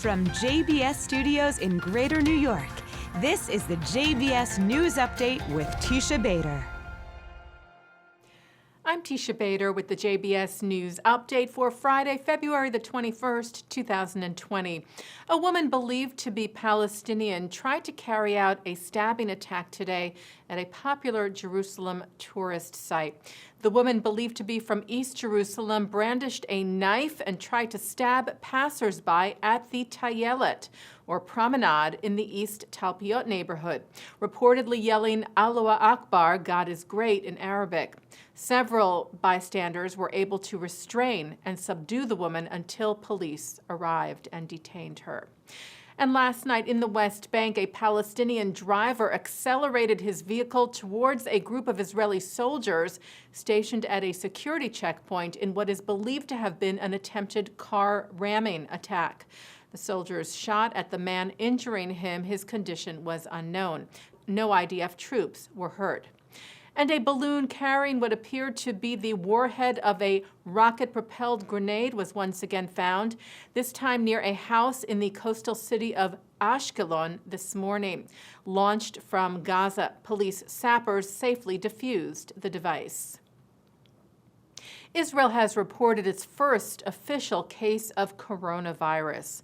From JBS Studios in Greater New York, this is the JBS News Update with Teisha Bader. I'm Teisha Bader with the JBS News Update for Friday, February the 21st, 2020. A woman believed to be Palestinian tried to carry out a stabbing attack today at a popular Jerusalem tourist site. The woman, believed to be from East Jerusalem, brandished a knife and tried to stab passersby at the Tayelet, or promenade, in the East Talpiot neighborhood, reportedly yelling Allahu Akbar, God is great, in Arabic. Several bystanders were able to restrain and subdue the woman until police arrived and detained her. And last night in the West Bank, a Palestinian driver accelerated his vehicle towards a group of Israeli soldiers stationed at a security checkpoint in what is believed to have been an attempted car ramming attack. The soldiers shot at the man, injuring him. His condition was unknown. No IDF troops were hurt. And a balloon carrying what appeared to be the warhead of a rocket-propelled grenade was once again found, this time near a house in the coastal city of Ashkelon this morning. Launched from Gaza, police sappers safely defused the device. Israel has reported its first official case of coronavirus.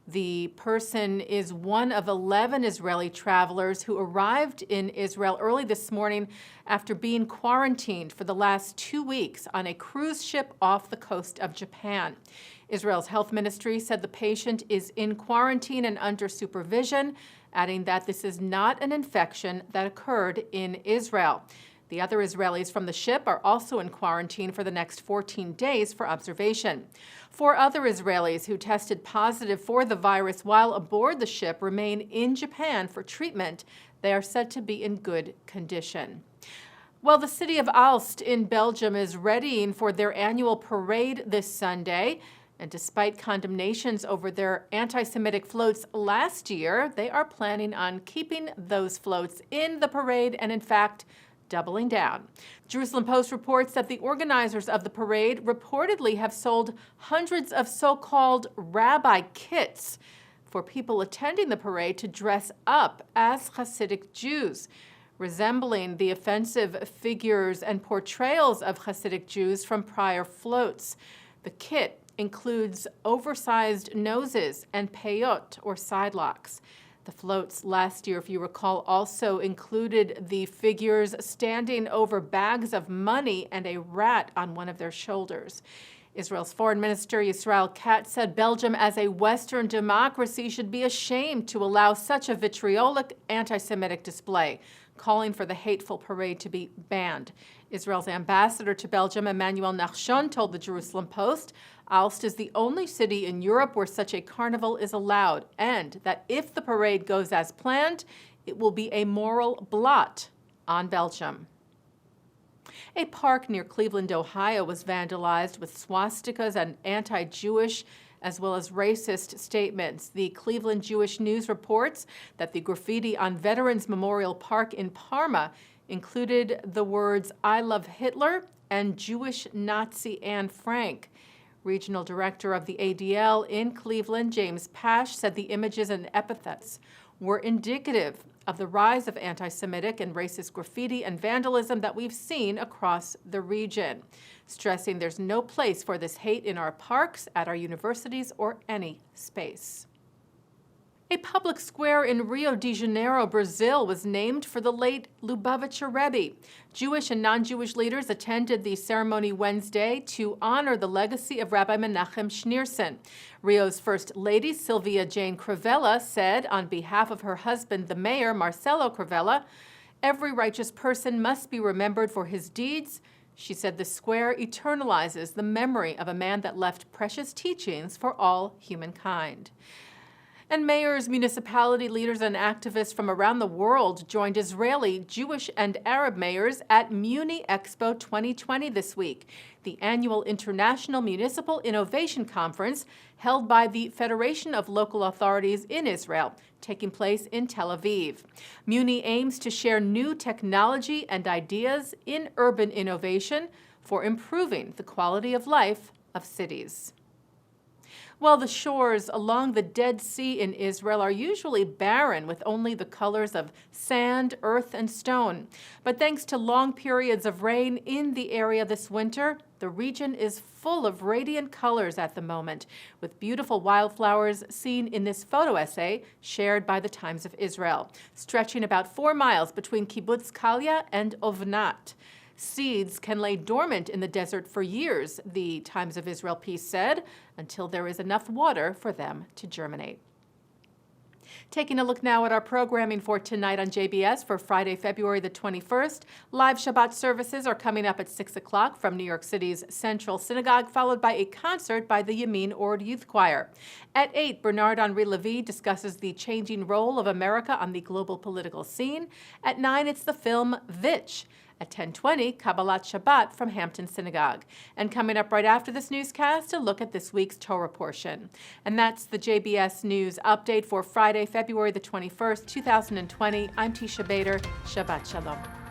The person is one of 11 Israeli travelers who arrived in Israel early this morning after being quarantined for the last 2 weeks on a cruise ship off the coast of Japan. Israel's health ministry said the patient is in quarantine and under supervision, adding that this is not an infection that occurred in Israel. The other Israelis from the ship are also in quarantine for the next 14 days for observation. 4 other Israelis who tested positive for the virus while aboard the ship remain in Japan for treatment. They are said to be in good condition. Well, the city of Aalst in Belgium is readying for their annual parade this Sunday. And despite condemnations over their anti-Semitic floats last year, they are planning on keeping those floats in the parade and, in fact, doubling down. Jerusalem Post reports that the organizers of the parade reportedly have sold hundreds of so-called rabbi kits for people attending the parade to dress up as Hasidic Jews, resembling the offensive figures and portrayals of Hasidic Jews from prior floats. The kit includes oversized noses and peyot, or sidelocks. The floats last year, if you recall, also included the figures standing over bags of money and a rat on one of their shoulders. Israel's Foreign Minister Yisrael Katz said Belgium, as a Western democracy, should be ashamed to allow such a vitriolic anti-Semitic display, calling for the hateful parade to be banned. Israel's ambassador to Belgium, Emmanuel Nachshon, told the Jerusalem Post Aalst is the only city in Europe where such a carnival is allowed, and that if the parade goes as planned, it will be a moral blot on Belgium. A park near Cleveland, Ohio, was vandalized with swastikas and anti-Jewish as well as racist statements. The Cleveland Jewish News reports that the graffiti on Veterans Memorial Park in Parma included the words, "I love Hitler" and "Jewish Nazi Anne Frank." Regional Director of the ADL in Cleveland, James Pash, said the images and epithets were indicative of the rise of anti-Semitic and racist graffiti and vandalism that we've seen across the region, stressing there's no place for this hate in our parks, at our universities, or any space. A public square in Rio de Janeiro, Brazil, was named for the late Lubavitch Rebbe. Jewish and non-Jewish leaders attended the ceremony Wednesday to honor the legacy of Rabbi Menachem Schneerson. Rio's First Lady, Sylvia Jane Crivella, said on behalf of her husband, the mayor, Marcelo Crivella, "Every righteous person must be remembered for his deeds." She said the square eternalizes the memory of a man that left precious teachings for all humankind. And mayors, municipality leaders, and activists from around the world joined Israeli, Jewish, and Arab mayors at Muni Expo 2020 this week, the annual International Municipal Innovation Conference held by the Federation of Local Authorities in Israel, taking place in Tel Aviv. Muni aims to share new technology and ideas in urban innovation for improving the quality of life of cities. Well, the shores along the Dead Sea in Israel are usually barren with only the colors of sand, earth, and stone. But thanks to long periods of rain in the area this winter, the region is full of radiant colors at the moment, with beautiful wildflowers seen in this photo essay shared by the Times of Israel, stretching about 4 miles between Kibbutz Kalya and Ovnat. Seeds can lay dormant in the desert for years, the Times of Israel piece said, until there is enough water for them to germinate. Taking a look now at our programming for tonight on JBS for Friday, February the 21st. Live Shabbat services are coming up at 6 o'clock from New York City's Central Synagogue, followed by a concert by the Yamin Ord Youth Choir. At 8, Bernard-Henri Lévy discusses the changing role of America on the global political scene. At 9, it's the film Vitch. At 10:20, Kabbalat Shabbat from Hampton Synagogue. And coming up right after this newscast, a look at this week's Torah portion. And that's the JBS News Update for Friday, February the 21st, 2020. I'm Teisha Bader. Shabbat Shalom.